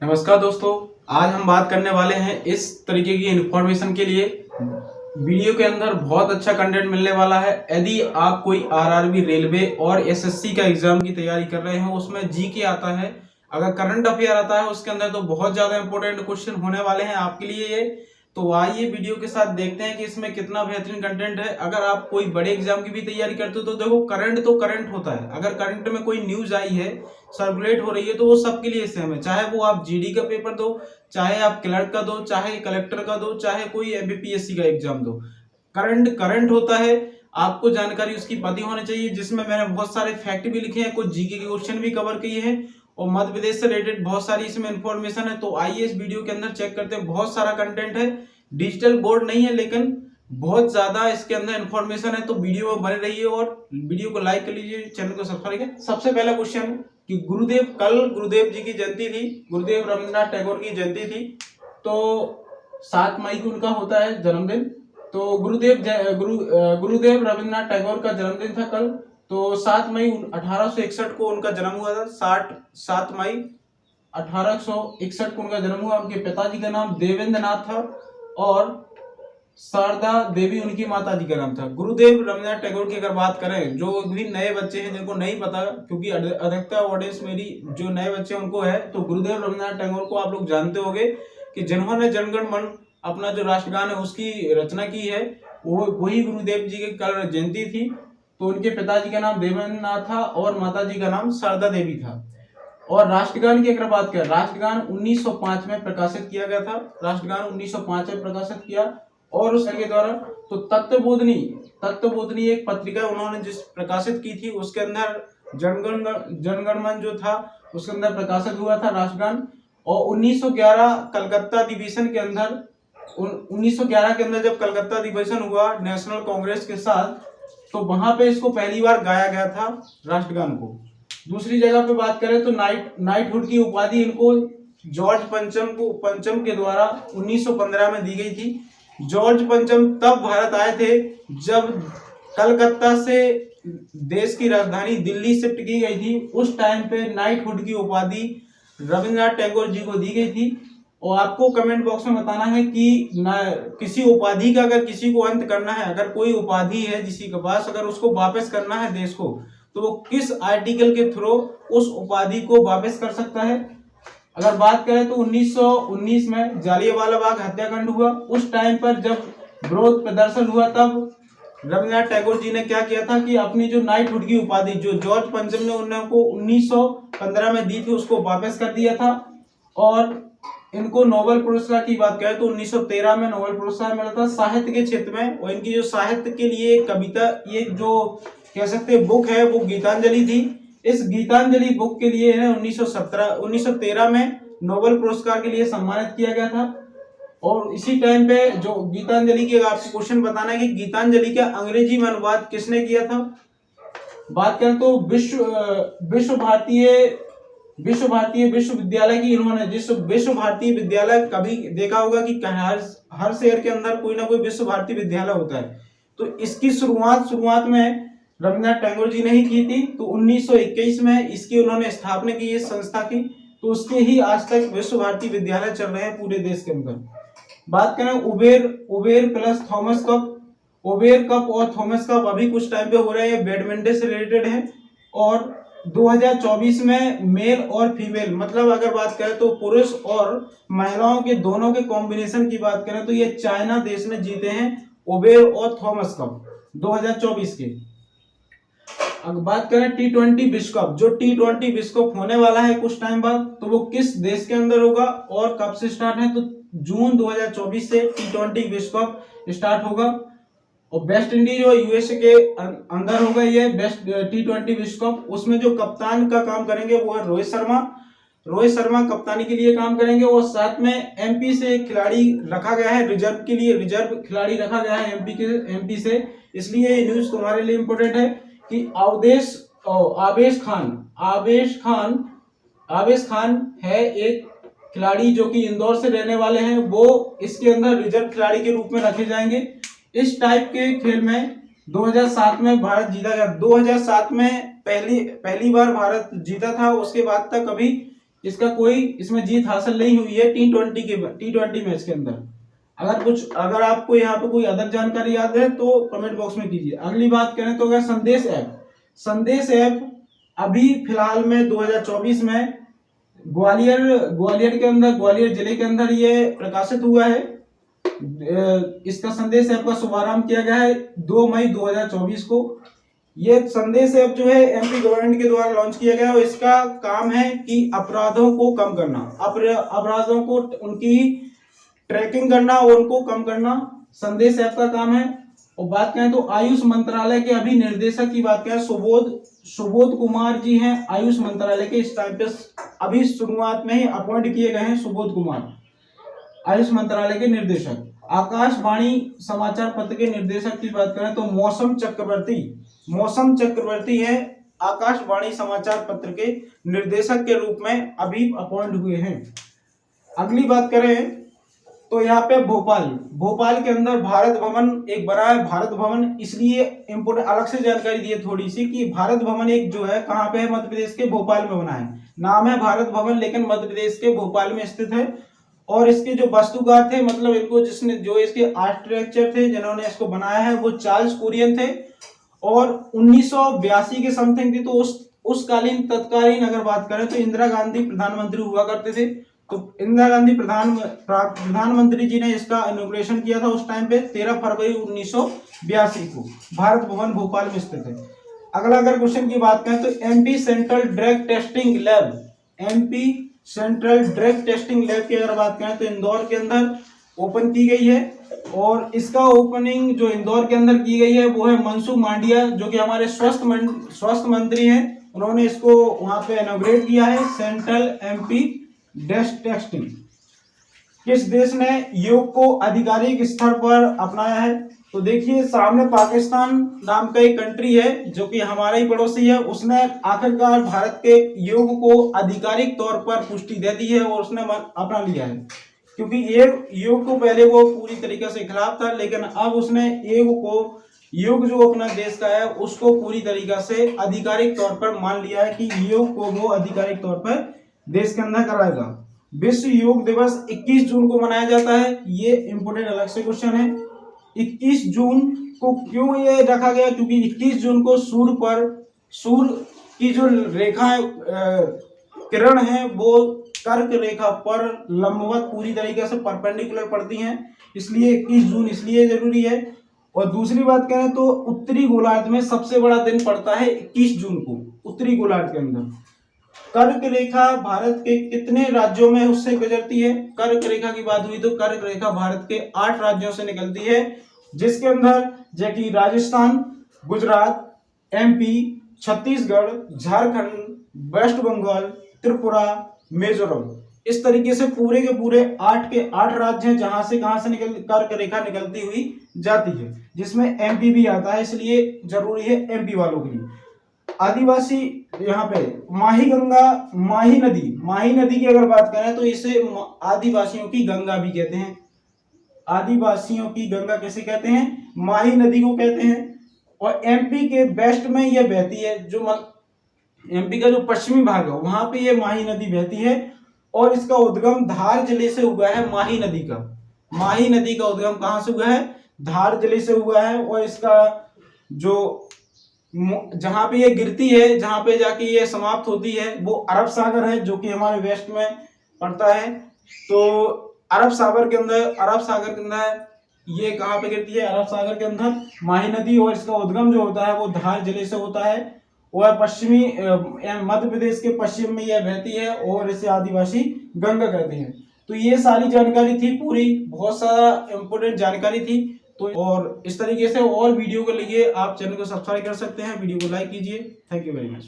नमस्कार दोस्तों, आज हम बात करने वाले हैं इस तरीके की इन्फॉर्मेशन के लिए। वीडियो के अंदर बहुत अच्छा कंटेंट मिलने वाला है। यदि आप कोई आरआरबी, रेलवे और एसएससी का एग्जाम की तैयारी कर रहे हैं, उसमें जीके आता है, अगर करंट अफेयर आता है उसके अंदर, तो बहुत ज्यादा इंपॉर्टेंट क्वेश्चन होने वाले हैं आपके लिए ये। तो आइए वीडियो के साथ देखते हैं कि इसमें कितना बेहतरीन कंटेंट है। अगर आप कोई बड़े एग्जाम की भी तैयारी करते हो तो देखो, करंट तो करंट होता है। अगर करंट में कोई न्यूज आई है, सर्कुलेट हो रही है, तो वो सबके लिए सेम है। चाहे वो आप जीडी का पेपर दो, चाहे आप क्लर्क का दो, चाहे कलेक्टर का दो, चाहे कोई एमपीपीएससी का एग्जाम दो, करंट करंट होता है। आपको जानकारी उसकी पता होनी चाहिए, जिसमें मैंने बहुत सारे फैक्ट भी लिखे हैं, कुछ जीके के क्वेश्चन भी कवर किए हैं और मध्य प्रदेश से रिलेटेड बहुत सारी इसमें इंफॉर्मेशन है। तो आइए इस वीडियो के अंदर चेक करते हैं। बहुत सारा कंटेंट है, डिजिटल बोर्ड नहीं है, लेकिन बहुत ज्यादा इसके अंदर इंफॉर्मेशन है। तो वीडियो में बने रहिए और वीडियो को लाइक कर लीजिए, चैनल को सब्सक्राइब करें। सबसे पहला क्वेश्चन कि कल गुरुदेव जी की जयंती थी, गुरुदेव रविन्द्रनाथ टैगोर की जयंती थी। तो 7 मई को उनका होता है जन्मदिन। तो गुरुदेव रविन्द्रनाथ टैगोर का जन्मदिन था कल। तो 7 मई 1861 को उनका जन्म हुआ था। 7 मई 1861 को उनका जन्म हुआ। उनके पिताजी का नाम देवेंद्र नाथ था और शारदा देवी उनकी माता जी का नाम था। गुरुदेव रविन्द्रनाथ टैगोर की अगर बात करें, जो भी नए बच्चे हैं जिनको नहीं पता, क्योंकि अधिकतर ऑडियंस मेरी जो नए बच्चे उनको है, तो गुरुदेव रविन्द्रनाथ टैगोर को आप लोग जानते होंगे कि जिन्होंने जनगण मन अपना जो राष्ट्रगान है उसकी रचना की है, वो वही गुरुदेव जी की कल जयंती थी। तो उनके पिताजी का नाम देवेंद्र नाथ था और माता जी का नाम शारदा देवी था। और राष्ट्रगान की अगर बात करें, राष्ट्रगान 1905 में प्रकाशित किया गया था। राष्ट्रगान 1905 में प्रकाशित किया और उसके द्वारा तो तत्वबोधिनी एक पत्रिका उन्होंने जिस प्रकाशित की थी, उसके अंदर जनगण मन जो था उसके अंदर प्रकाशित हुआ था राष्ट्रगान। और 1911 कलकत्ता अधिवेशन के अंदर 1911 के अंदर जब कलकत्ता अधिवेशन हुआ नेशनल कांग्रेस के साथ, तो वहां पे इसको पहली बार गाया गया था राष्ट्रगान को। दूसरी जगह पे बात करें तो नाइटहुड की उपाधि इनको जॉर्ज पंचम के द्वारा 1915 में दी गई थी। जॉर्ज पंचम तब भारत आए थे जब कलकत्ता से देश की राजधानी दिल्ली शिफ्ट की गई थी। उस टाइम पे नाइटहुड की उपाधि रविन्द्रनाथ टैगोर जी को दी गई थी। और आपको कमेंट बॉक्स में बताना है कि किसी उपाधि का अगर किसी को अंत करना है, अगर कोई उपाधि है किसी के पास, अगर उसको वापस करना है देश को, तो वो किस आर्टिकल के थ्रू उस उपाधि को वापस कर सकता है। अगर बात करें तो 1919 में जालियांवाला बाग हत्याकांड हुआ। उस टाइम पर जब विरोध प्रदर्शन हुआ, तब रविन्द्रनाथ टैगोर जी ने क्या किया था कि अपनी जो नाइटहुड की उपाधि जो जॉर्ज पंचम ने उनको 1915 में दी थी, उसको वापस कर दिया था। और इनको नोबेल पुरस्कार की बात करें तो 1913 में नोबेल पुरस्कार मिला था साहित्य के क्षेत्र में। और इनकी जो साहित्य के लिए कविता, ये जो कह सकते हैं बुक है, वो गीतांजलि थी। इस गीतांजलि बुक के लिए 1913 में नोबेल पुरस्कार के लिए सम्मानित किया गया था। और इसी टाइम पे जो गीतांजलि की आपको क्वेश्चन बताना है कि गीतांजलि का अंग्रेजी में अनुवाद किसने किया था। बात करें तो विश्व भारतीय विश्वविद्यालय की इन्होंने, जिस विश्व भारतीय विद्यालय, कभी देखा होगा कि हर शहर के अंदर कोई ना कोई विश्व भारती विद्यालय होता है, तो इसकी शुरुआत में रविन्द्रनाथ टैगोर जी ने ही की थी। तो 1921 में इसकी उन्होंने स्थापना की इस संस्था की। तो उसके ही आज तक विश्व भारती विद्यालय चल रहे हैं पूरे देश के अंदर। बात करें Uber plus Thomas cup, Uber cup और थॉमस कप अभी कुछ टाइम पे हो रहे हैं, बैडमिंटन से रिलेटेड है। और 2024 में मेल और फीमेल, मतलब अगर बात करें तो पुरुष और महिलाओं के दोनों के कॉम्बिनेशन की बात करें तो ये चाइना देश ने जीते हैं उबेर और थॉमस कप 2024 के। अगर बात करें T20 विश्व कप, जो T20 विश्व कप होने वाला है कुछ टाइम बाद, तो वो किस देश के अंदर होगा और कब से स्टार्ट है, तो जून 2024 से T20 विश्व कप स्टार्ट होगा। और वेस्ट इंडीज और यूएसए के अंदर होगा ये बेस्ट T20 विश्व कप। उसमें जो कप्तान का काम करेंगे वो है रोहित शर्मा कप्तानी के लिए काम करेंगे। और साथ में एमपी से एक खिलाड़ी रखा गया है रिजर्व के लिए, रिजर्व खिलाड़ी रखा गया है एमपी से। इसलिए ये न्यूज तुम्हारे लिए इंपॉर्टेंट है कि आवेश खान है एक खिलाड़ी जो कि इंदौर से रहने वाले हैं, वो इसके अंदर रिजर्व खिलाड़ी के रूप में रखे जाएंगे। इस टाइप के खेल में 2007 में भारत जीता गया। 2007 में पहली बार भारत जीता था, उसके बाद तक कभी इसका कोई इसमें जीत हासिल नहीं हुई है T20 मैच के अंदर। अगर आपको यहाँ पे कोई अदर जानकारी याद है तो कमेंट बॉक्स में कीजिए। अगली बात करें तो अगर संदेश ऐप अभी फिलहाल में 2024 में ग्वालियर के अंदर, ग्वालियर जिले के अंदर ये प्रकाशित हुआ है। इसका संदेश ऐप का शुभारंभ किया गया है 2 मई 2024 को। ये संदेश ऐप जो है एमपी गवर्नमेंट के द्वारा लॉन्च किया गया और इसका काम है कि अपराधों को कम करना, अपराधों को उनकी ट्रैकिंग करना और उनको कम करना संदेश ऐप का काम है। और बात करें तो आयुष मंत्रालय के अभी निर्देशक की बात करें, सुबोध कुमार जी हैं आयुष मंत्रालय के। इस टाइम पे अभी शुरुआत में ही अपॉइंट किए गए हैं सुबोध कुमार आयुष मंत्रालय के निर्देशक। आकाशवाणी समाचार पत्र के निर्देशक की बात करें तो मौसम चक्रवर्ती है आकाशवाणी समाचार पत्र के निर्देशक के रूप में अभी अपॉइंट हुए हैं। अगली बात करें तो यहाँ पे भोपाल के अंदर भारत भवन एक बना है। भारत भवन इसलिए इम्पोर्टेंट, अलग से जानकारी दी है थोड़ी सी कि भारत भवन एक जो है कहाँ पे है, मध्य प्रदेश के भोपाल में बना है। नाम है भारत भवन लेकिन मध्य प्रदेश के भोपाल में स्थित है। और इसके जो वास्तुकार थे, मतलब इनको जो इसके आर्किटेक्चर थे जिन्होंने इसको बनाया है वो चार्ल्स कुरियन थे और 1982 के समथिंग थी। तो उस तत्कालीन अगर बात करें तो इंदिरा गांधी प्रधानमंत्री हुआ करते थे। तो इंदिरा गांधी प्रधानमंत्री जी ने इसका इनॉग्रेशन किया था उस टाइम पे 13 फरवरी 1982 को। भारत भवन भोपाल में स्थित है। अगला अगर क्वेश्चन की बात करें तो MP central drug testing lab की अगर बात करें तो इंदौर के अंदर ओपन की गई है। और इसका ओपनिंग जो इंदौर के अंदर की गई है वो है मनसुख मांडविया जो कि हमारे स्वास्थ्य मंत्री हैं, उन्होंने इसको वहां पे इनॉग्रेट किया है। Central MP testing. किस देश ने योग को आधिकारिक स्तर पर अपनाया है? तो देखिए सामने पाकिस्तान नाम का एक कंट्री है जो कि हमारा ही पड़ोसी है। उसने आखिरकार भारत के योग को आधिकारिक तौर पर पुष्टि दे दी है और उसने अपना लिया है। क्योंकि योग को पहले वो पूरी तरीके से खिलाफ था, लेकिन अब उसने योग जो अपना देश का है उसको पूरी तरीके से आधिकारिक तौर पर मान लिया है कि योग को वो आधिकारिक तौर पर देश के अंदर कराएगा। विश्व योग दिवस 21 जून को मनाया जाता है। ये इंपोर्टेंट अलग से क्वेश्चन है। 21 जून को क्यों ये रखा गया? क्योंकि 21 जून को सूर्य की जो रेखा किरण है वो कर्क रेखा पर लंबवत पूरी तरीके से परपेंडिकुलर पड़ती हैं, इसलिए 21 जून इसलिए जरूरी है। और दूसरी बात करें तो उत्तरी गोलार्ध में सबसे बड़ा दिन पड़ता है 21 जून को। उत्तरी गोलार्ध के अंदर कर्क रेखा भारत के कितने राज्यों में उससे गुजरती है? कर्क रेखा की बात हुई तो कर्क रेखा भारत के 8 राज्यों से निकलती है, जिसके अंदर जैसे कि राजस्थान, गुजरात, एमपी, छत्तीसगढ़, झारखंड, वेस्ट बंगाल, त्रिपुरा, मिजोरम। इस तरीके से पूरे के पूरे 8 के 8 राज्य हैं जहां से कर्क रेखा निकलती हुई जाती है, जिसमें एमपी भी आता है, इसलिए जरूरी है एमपी वालों के लिए। आदिवासी यहाँ पे माही नदी की अगर बात करें तो इसे आदिवासियों की गंगा भी कहते हैं। आदिवासियों की गंगा कैसे कहते हैं? माही नदी को कहते हैं। और एमपी के वेस्ट में यह बहती है, जो एमपी का जो पश्चिमी भाग है वहां पे ये माही नदी बहती है। और इसका उद्गम धार जिले से हुआ है। माही नदी का उद्गम कहां से हुआ है? धार जिले से हुआ है। और इसका जो जहां पे ये गिरती है, जहां पे जाके ये समाप्त होती है, वो अरब सागर है जो कि हमारे वेस्ट में पड़ता है। तो अरब सागर के अंदर ये कहां पे गिरती है? अरब सागर के अंदर माही नदी। और इसका उद्गम जो होता है वो धार जिले से होता है और पश्चिमी मध्य प्रदेश के पश्चिम में यह बहती है और इसे आदिवासी गंगा कहते हैं। तो ये सारी जानकारी थी, पूरी बहुत सारा इंपोर्टेंट जानकारी थी। तो और इस तरीके से और वीडियो के लिए आप चैनल को सब्सक्राइब कर सकते हैं, वीडियो को लाइक कीजिए। Thank you very much.